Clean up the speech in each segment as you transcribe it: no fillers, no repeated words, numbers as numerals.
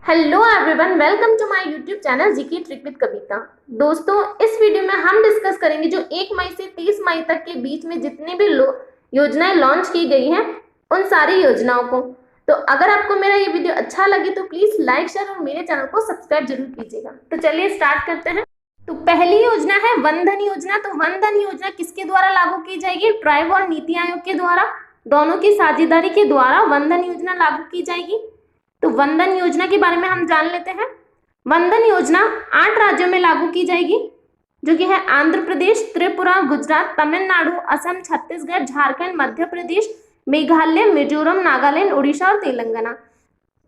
Hello everyone, welcome to my YouTube channel GK trick with Kavita. दोस्तों, इस video में हम डिस्कस करेंगे जो 1 मई से 30 मई तक के बीच में जितनी भी योजनाएं लॉन्च की गई हैं उन सारी योजनाओं को। तो अगर आपको मेरा ये वीडियो अच्छा लगे तो प्लीज लाइक, शेयर और मेरे चैनल को सब्सक्राइब जरूर कीजिएगा। तो चलिए स्टार्ट करते हैं। तो पहली योजना है वन धन योजना। तो वन धन योजना किसके द्वारा लागू की जाएगी? ट्राइब और नीति आयोग के द्वारा, दोनों की साझेदारी के द्वारा वन धन योजना लागू की जाएगी। तो वन धन योजना के बारे में हम जान लेते हैं। वन धन योजना 8 राज्यों में लागू की जाएगी, जो कि है आंध्र प्रदेश, त्रिपुरा, गुजरात, तमिलनाडु, असम, छत्तीसगढ़, झारखंड, मध्य प्रदेश, मेघालय, मिजोरम, नागालैंड, उड़ीसा और तेलंगाना।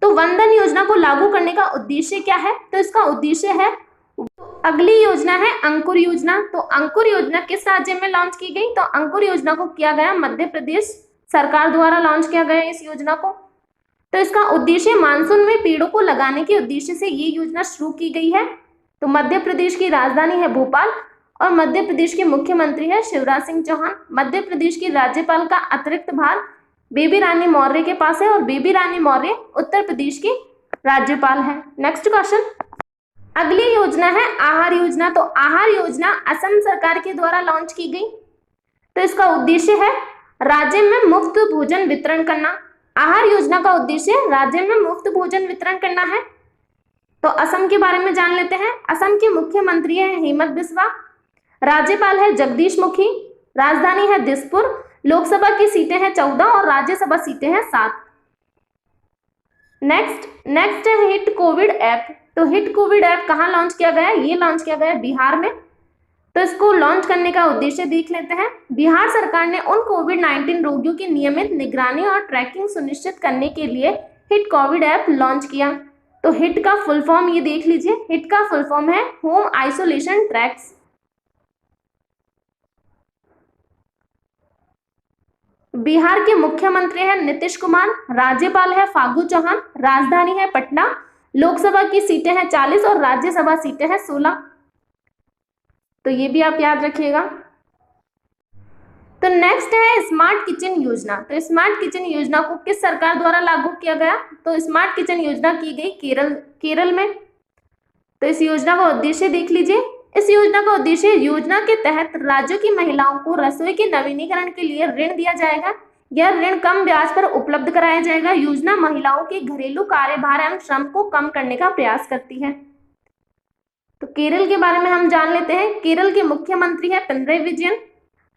तो वन धन योजना को लागू करने का उद्देश्य क्या है? तो इसका उद्देश्य है, अगली योजना है अंकुर योजना। तो अंकुर योजना किस राज्य में लॉन्च की गई? तो अंकुर योजना को किया गया मध्य प्रदेश सरकार द्वारा लॉन्च किया गया इस योजना को। तो इसका उद्देश्य मानसून में पेड़ों को लगाने के उद्देश्य से ये योजना शुरू की गई है। तो मध्य प्रदेश की राजधानी है भोपाल और मध्य प्रदेश के मुख्यमंत्री है शिवराज सिंह चौहान। मध्य प्रदेश की राज्यपाल का अतिरिक्त भार बेबी रानी मौर्य के पास है और बेबी रानी मौर्य उत्तर प्रदेश की राज्यपाल है। नेक्स्ट क्वेश्चन, अगली योजना है आहार योजना। तो आहार योजना असम सरकार के द्वारा लॉन्च की गई। तो इसका उद्देश्य है राज्य में मुफ्त भोजन वितरण करना। आहार योजना का उद्देश्य राज्य में मुफ्त भोजन वितरण करना है। तो असम के बारे में जान लेते हैं। असम के मुख्यमंत्री है हेमंत बिस्वा, राज्यपाल है जगदीश मुखी, राजधानी है दिसपुर, लोकसभा की सीटें हैं 14 और राज्यसभा सीटें हैं 7। नेक्स्ट है हिट कोविड ऐप। तो हिट कोविड ऐप कहाँ लॉन्च किया गया? ये लॉन्च किया गया बिहार में। तो इसको लॉन्च करने का उद्देश्य देख लेते हैं। बिहार सरकार ने उन कोविड-19 रोगियों की नियमित निगरानी और ट्रैकिंग सुनिश्चित करने के लिए हिट कोविड ऐप लॉन्च किया। तो हिट का फुल फॉर्म ये देख लीजिए। हिट का फुल फॉर्म है होम आइसोलेशन ट्रैक्स। बिहार के मुख्यमंत्री है नीतीश कुमार, राज्यपाल है फागू चौहान, राजधानी है पटना, लोकसभा की सीटें हैं 40 और राज्यसभा सीटें हैं 16। तो ये भी आप याद रखिएगा। तो नेक्स्ट है स्मार्ट किचन योजना। तो स्मार्ट किचन योजना को किस सरकार द्वारा लागू किया गया? तो स्मार्ट किचन योजना की गई केरल में। तो इस योजना का उद्देश्य देख लीजिए। इस योजना का उद्देश्य, योजना के तहत राज्यों की महिलाओं को रसोई के नवीनीकरण के लिए ऋण दिया जाएगा। यह ऋण कम ब्याज पर उपलब्ध कराया जाएगा। योजना महिलाओं के घरेलू कार्यभार एवं श्रम को कम करने का प्रयास करती है। तो केरल के बारे में हम जान लेते हैं। केरल के मुख्यमंत्री है पिनरई विजयन,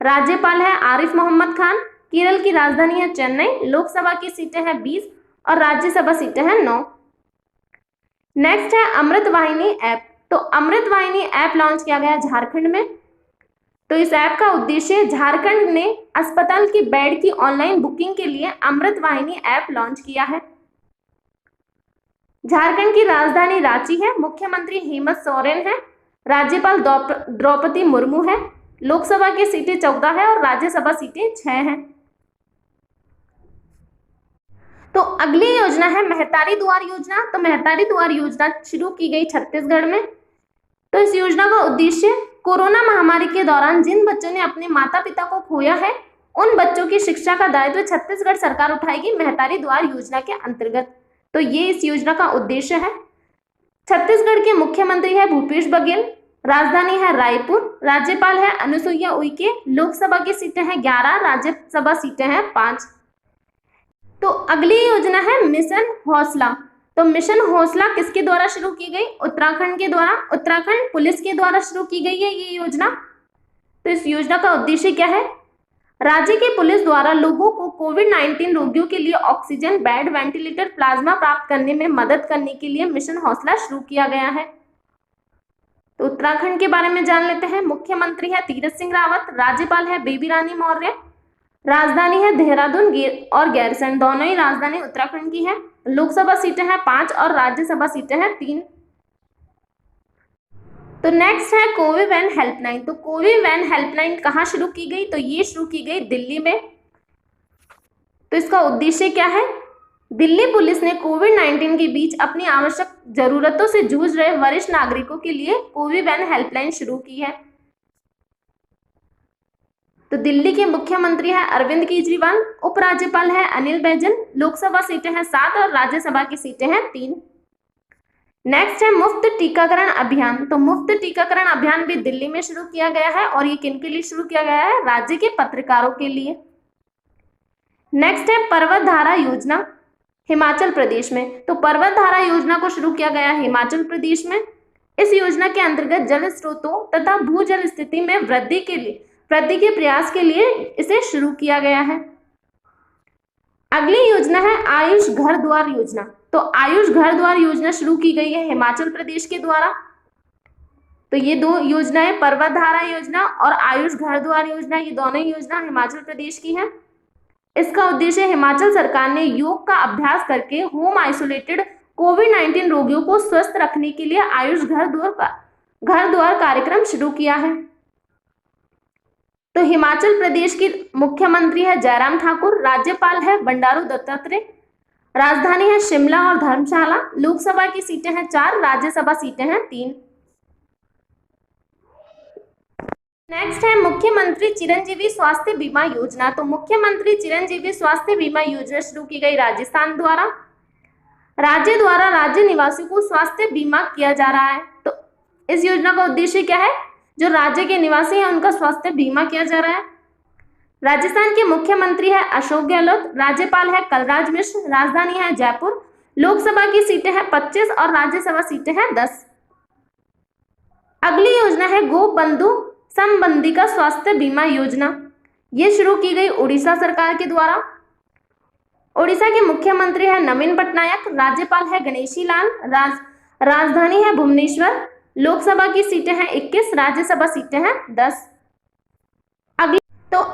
राज्यपाल है आरिफ मोहम्मद खान, केरल की राजधानी है चेन्नई, लोकसभा की सीटें हैं 20 और राज्यसभा सीटें हैं 9। नेक्स्ट है अमृत वाहिनी ऐप। तो अमृत वाहिनी ऐप लॉन्च किया गया झारखंड में। तो इस ऐप का उद्देश्य, झारखंड ने अस्पताल की बेड की ऑनलाइन बुकिंग के लिए अमृत वाहिनी ऐप लॉन्च किया है। झारखंड की राजधानी रांची है, मुख्यमंत्री हेमंत सोरेन है, राज्यपाल द्रौपदी मुर्मू है, लोकसभा की सीटें 14 है और राज्यसभा सीटें 6 हैं। तो अगली योजना है महतारी दुआर योजना। तो महतारी दुआर योजना शुरू की गई छत्तीसगढ़ में। तो इस योजना का उद्देश्य, कोरोना महामारी के दौरान जिन बच्चों ने अपने माता पिता को खोया है उन बच्चों की शिक्षा का दायित्व छत्तीसगढ़ सरकार उठाएगी महतारी दुआर योजना के अंतर्गत। तो ये इस योजना का उद्देश्य है। छत्तीसगढ़ के मुख्यमंत्री है भूपेश बघेल, राजधानी है रायपुर, राज्यपाल है अनुसुईया उइके, लोकसभा की सीटें हैं 11, राज्यसभा सीटें हैं 5। तो अगली योजना है मिशन हौसला। तो मिशन हौसला किसके द्वारा शुरू की गई? उत्तराखंड के द्वारा। उत्तराखंड पुलिस के द्वारा शुरू की गई है ये योजना। तो इस योजना का उद्देश्य क्या है? राज्य की पुलिस द्वारा लोगों को कोविड-19 रोगियों के लिए ऑक्सीजन, बेड, वेंटिलेटर, प्लाज्मा प्राप्त करने में मदद करने के लिए मिशन हौसला शुरू किया गया है। तो उत्तराखंड के बारे में जान लेते हैं। मुख्यमंत्री है तीरथ सिंह रावत, राज्यपाल है बेबी रानी मौर्य, राजधानी है देहरादून और गैरसैंण, दोनों ही राजधानी उत्तराखंड की है, लोकसभा सीटें हैं 5 और राज्यसभा सीटें हैं 3। तो नेक्स्ट है कोविवैन हेल्पलाइन। तो कोविवैन हेल्पलाइन कहाँ शुरू की गई? तो ये शुरू की गई दिल्ली में। तो इसका उद्देश्य क्या है? दिल्ली पुलिस ने कोविड-19 के बीच अपनी आवश्यक जरूरतों से जूझ रहे वरिष्ठ नागरिकों के लिए कोविवैन हेल्पलाइन शुरू की है। तो दिल्ली के मुख्यमंत्री है अरविंद केजरीवाल, उपराज्यपाल है अनिल बैजल, लोकसभा सीटें हैं 7 और राज्यसभा की सीटें हैं 3। नेक्स्ट है मुफ्त टीकाकरण अभियान। तो मुफ्त टीकाकरण अभियान भी दिल्ली में शुरू किया गया है और ये किन के लिए शुरू किया गया है? राज्य के पत्रकारों के लिए। नेक्स्ट है पर्वतधारा योजना, हिमाचल प्रदेश में। तो पर्वतधारा योजना को शुरू किया गया है हिमाचल प्रदेश में। इस योजना के अंतर्गत जल स्रोतों तथा भूजल स्थिति में वृद्धि के प्रयास के लिए इसे शुरू किया गया है। अगली योजना है आयुष घर द्वार योजना। तो आयुष घर द्वार योजना शुरू की गई है हिमाचल प्रदेश के द्वारा। तो ये दो योजनाएं, पर्वतधारा योजना और आयुष घर द्वार योजना, ये दोनों योजना हिमाचल प्रदेश की है। इसका उद्देश्य हिमाचल सरकार ने योग का अभ्यास करके होम आइसोलेटेड कोविड-19 रोगियों को स्वस्थ रखने के लिए आयुष घर द्वार कार्यक्रम शुरू किया है। तो हिमाचल प्रदेश की मुख्यमंत्री है जयराम ठाकुर, राज्यपाल है बंडारू दत्तात्रेय, राजधानी है शिमला और धर्मशाला, लोकसभा की सीटें हैं 4, राज्यसभा सीटें हैं 3। नेक्स्ट है मुख्यमंत्री चिरंजीवी स्वास्थ्य बीमा योजना। तो मुख्यमंत्री चिरंजीवी स्वास्थ्य बीमा योजना शुरू की गई राजस्थान द्वारा। राज्य द्वारा राज्य निवासियों को स्वास्थ्य बीमा किया जा रहा है। तो इस योजना का उद्देश्य क्या है? जो राज्य के निवासी हैं उनका स्वास्थ्य बीमा किया जा रहा है। राजस्थान के मुख्यमंत्री है अशोक गहलोत, राज्यपाल है कलराज मिश्र, राजधानी है जयपुर, लोकसभा की सीटें हैं 25 और राज्यसभा सीटें हैं 10। अगली योजना है गो बंधु संबंधिका स्वास्थ्य बीमा योजना। ये शुरू की गई उड़ीसा सरकार के द्वारा। उड़ीसा के मुख्यमंत्री है नवीन पटनायक, राज्यपाल है गणेशी लाल, राजधानी है भुवनेश्वर, लोकसभा की सीटें हैं 21, राज्यसभा सीटें हैं 10।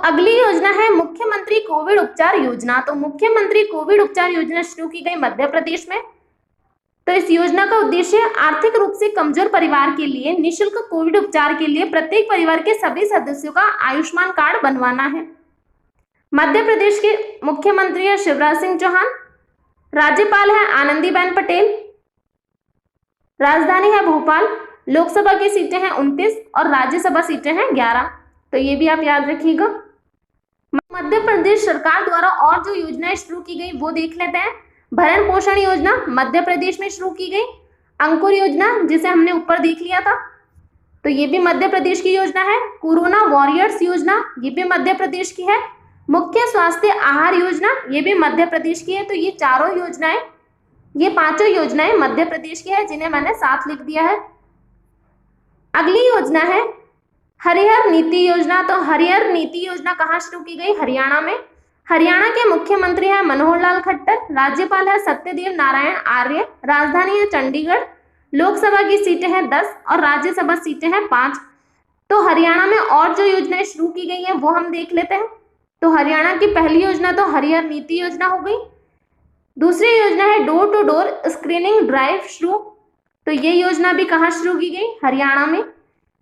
अगली योजना है मुख्यमंत्री कोविड उपचार योजना। तो मुख्यमंत्री कोविड उपचार योजना शुरू की गई मध्य प्रदेश में। तो इस योजना का उद्देश्य आर्थिक रूप से कमजोर परिवार के लिए निःशुल्क कोविड उपचार के लिए प्रत्येक परिवार के सभी सदस्यों का आयुष्मान कार्ड बनवाना है। मध्य प्रदेश के मुख्यमंत्री है शिवराज सिंह चौहान, राज्यपाल है आनंदीबेन पटेल, राजधानी है भोपाल, लोकसभा की सीटें हैं 29 और राज्यसभा सीटें हैं 11। तो ये भी आप याद रखिएगा। मध्य प्रदेश सरकार द्वारा और जो योजनाएं शुरू की गई वो देख लेते हैं। भरण पोषण योजना मध्य प्रदेश में शुरू की गई। अंकुर योजना जिसे हमने ऊपर देख लिया था, तो ये भी मध्य प्रदेश की योजना है। कोरोना वॉरियर्स योजना ये भी मध्य प्रदेश की है। मुख्य स्वास्थ्य आहार योजना ये भी मध्य प्रदेश की है। तो ये चारों योजनाएं, ये पांचों योजनाएं मध्य प्रदेश की है, जिन्हें मैंने साथ लिख दिया है। अगली योजना है हरिहर नीति योजना। तो हरिहर नीति योजना कहाँ शुरू की गई? हरियाणा में। हरियाणा के मुख्यमंत्री है मनोहर लाल खट्टर, राज्यपाल है सत्यदेव नारायण आर्य, राजधानी है चंडीगढ़, लोकसभा की सीटें हैं 10 और राज्यसभा सीटें हैं 5। तो हरियाणा में और जो योजनाएं शुरू की गई हैं वो हम देख लेते हैं। तो हरियाणा की पहली योजना तो हरिहर नीति योजना हो गई। दूसरी योजना है door to door screening drive शुरू। तो ये योजना भी कहाँ शुरू की गई? हरियाणा में।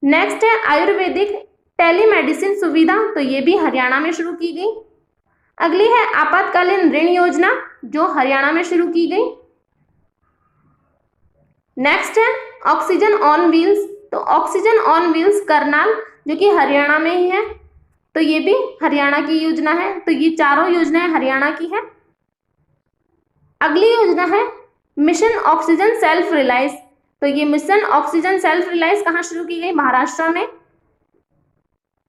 नेक्स्ट है आयुर्वेदिक टेलीमेडिसिन सुविधा। तो ये भी हरियाणा में शुरू की गई। अगली है आपातकालीन ऋण योजना जो हरियाणा में शुरू की गई। नेक्स्ट है ऑक्सीजन ऑन व्हील्स। तो ऑक्सीजन ऑन व्हील्स करनाल जो कि हरियाणा में ही है, तो ये भी हरियाणा की योजना है। तो ये चारों योजनाएं हरियाणा की है। अगली योजना है मिशन ऑक्सीजन सेल्फ रिलायंस। तो ये मिशन ऑक्सीजन सेल्फ रिलायंस कहाँ शुरू की गई? महाराष्ट्र में।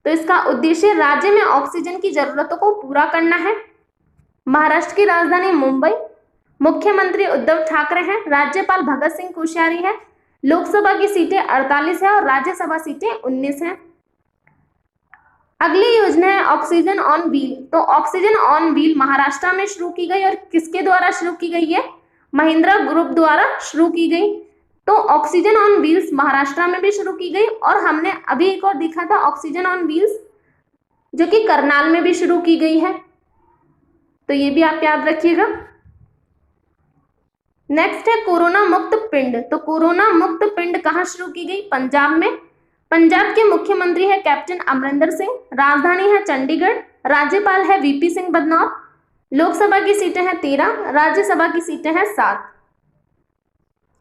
तो इसका उद्देश्य राज्य में ऑक्सीजन की जरूरतों को पूरा करना है। महाराष्ट्र की राजधानी मुंबई, मुख्यमंत्री उद्धव ठाकरे हैं, राज्यपाल भगत सिंह कोश्यारी है, लोकसभा की सीटें 48 है और राज्यसभा सीटें 19 हैं। अगली योजना है ऑक्सीजन ऑन व्हील। तो ऑक्सीजन ऑन व्हील महाराष्ट्र में शुरू की गई और किसके द्वारा शुरू की गई है? महिंद्रा ग्रुप द्वारा शुरू की गई। तो ऑक्सीजन ऑन व्हील्स महाराष्ट्र में भी शुरू की गई और हमने अभी एक और देखा था ऑक्सीजन ऑन व्हील्स जो कि करनाल में भी शुरू की गई है। तो ये भी आप याद रखिएगा। नेक्स्ट है कोरोना मुक्त पिंड। तो कोरोना मुक्त पिंड कहाँ शुरू की गई? पंजाब में। पंजाब के मुख्यमंत्री है कैप्टन अमरिंदर सिंह, राजधानी है चंडीगढ़, राज्यपाल है वीपी सिंह बदनौर, लोकसभा की सीटें हैं 13, राज्यसभा की सीटें हैं 7।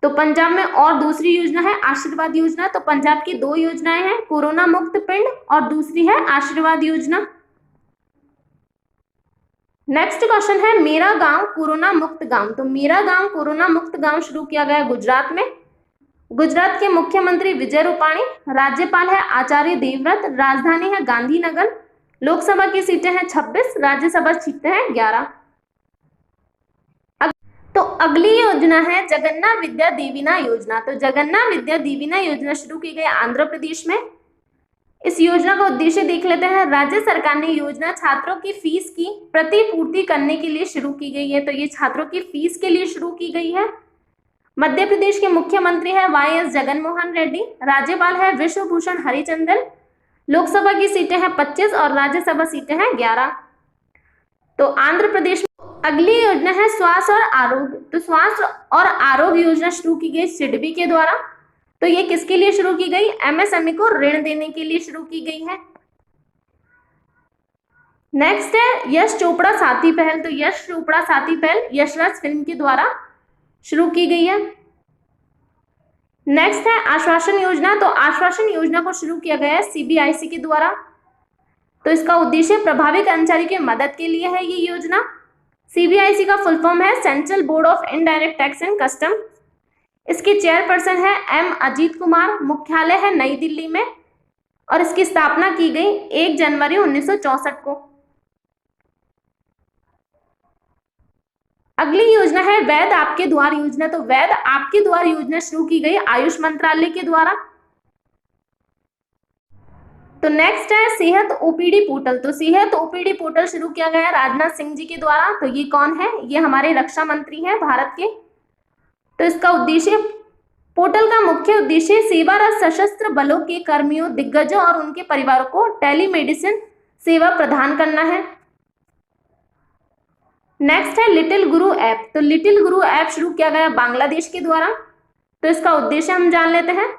तो पंजाब में और दूसरी योजना है आशीर्वाद योजना। तो पंजाब की दो योजनाएं हैं, कोरोना मुक्त पिंड और दूसरी है आशीर्वाद योजना। नेक्स्ट क्वेश्चन है मेरा गांव कोरोना मुक्त गांव। तो मेरा गांव कोरोना मुक्त गांव शुरू किया गया गुजरात में। गुजरात के मुख्यमंत्री विजय रूपाणी, राज्यपाल है आचार्य देवव्रत, राजधानी है गांधीनगर, लोकसभा की सीटें हैं 26, राज्यसभा सीटें हैं 11। तो अगली योजना है जगन्नाथ विद्या दीवेना योजना। तो जगन्नाथ विद्या दीवेना योजना शुरू की गई आंध्र प्रदेश में। इस योजना का उद्देश्य देख लेते हैं। राज्य सरकार ने योजना छात्रों की फीस की प्रतिपूर्ति करने के लिए शुरू की गई है। तो ये छात्रों की फीस के लिए शुरू की गई है। मध्य प्रदेश के मुख्यमंत्री है वाई.एस. जगनमोहन रेड्डी, राज्यपाल है विश्वभूषण हरिचंदन, लोकसभा की सीटें हैं 25 और राज्यसभा सीटें हैं 11। तो आंध्र प्रदेश में अगली योजना है स्वास्थ्य और आरोग्य। तो स्वास्थ्य और आरोग्य योजना शुरू की गई सिडबी के द्वारा। तो ये किसके लिए शुरू की गई? एमएसएमई को ऋण देने के लिए शुरू की गई है। नेक्स्ट है यश चोपड़ा साथी पहल। तो यश चोपड़ा साथी पहल यशराज फिल्म के द्वारा शुरू की गई है। नेक्स्ट है आश्वासन योजना। तो आश्वासन योजना को शुरू किया गया है सीबीआईसी के द्वारा। तो इसका उद्देश्य प्रभावी कर्मचारी की मदद के लिए है ये योजना। सीबीआईसी का फुल फॉर्म है central board of indirect tax and custom. इसके चेयरपर्सन है एम अजीत कुमार, मुख्यालय है नई दिल्ली में और इसकी स्थापना की गई 1 जनवरी 1964 को। अगली योजना है वैध आपके द्वार योजना। तो वैध आपके द्वार योजना शुरू की गई आयुष मंत्रालय के द्वारा। तो नेक्स्ट है सेहत ओपीडी पोर्टल। तो सेहत ओपीडी पोर्टल शुरू किया गया राजनाथ सिंह जी के द्वारा। तो ये कौन है? ये हमारे रक्षा मंत्री हैं भारत के। तो इसका उद्देश्य, पोर्टल का मुख्य उद्देश्य सेवारत सशस्त्र बलों के कर्मियों, दिग्गजों और उनके परिवारों को टेलीमेडिसिन सेवा प्रदान करना है। नेक्स्ट है लिटिल गुरु ऐप। तो लिटिल गुरु ऐप शुरू किया गया बांग्लादेश के द्वारा। तो इसका उद्देश्य हम जान लेते हैं।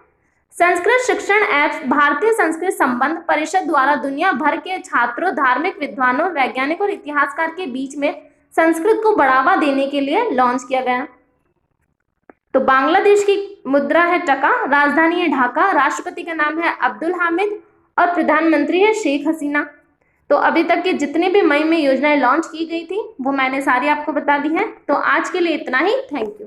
संस्कृत शिक्षण ऐप भारतीय संस्कृत संबंध परिषद द्वारा दुनिया भर के छात्रों, धार्मिक विद्वानों, वैज्ञानिकों और इतिहासकार के बीच में संस्कृत को बढ़ावा देने के लिए लॉन्च किया गया। तो बांग्लादेश की मुद्रा है टका, राजधानी है ढाका, राष्ट्रपति का नाम है अब्दुल हामिद और प्रधानमंत्री है शेख हसीना। तो अभी तक के जितने भी मई में योजनाएं लॉन्च की गई थी वो मैंने सारी आपको बता दी हैं। तो आज के लिए इतना ही। Thank you.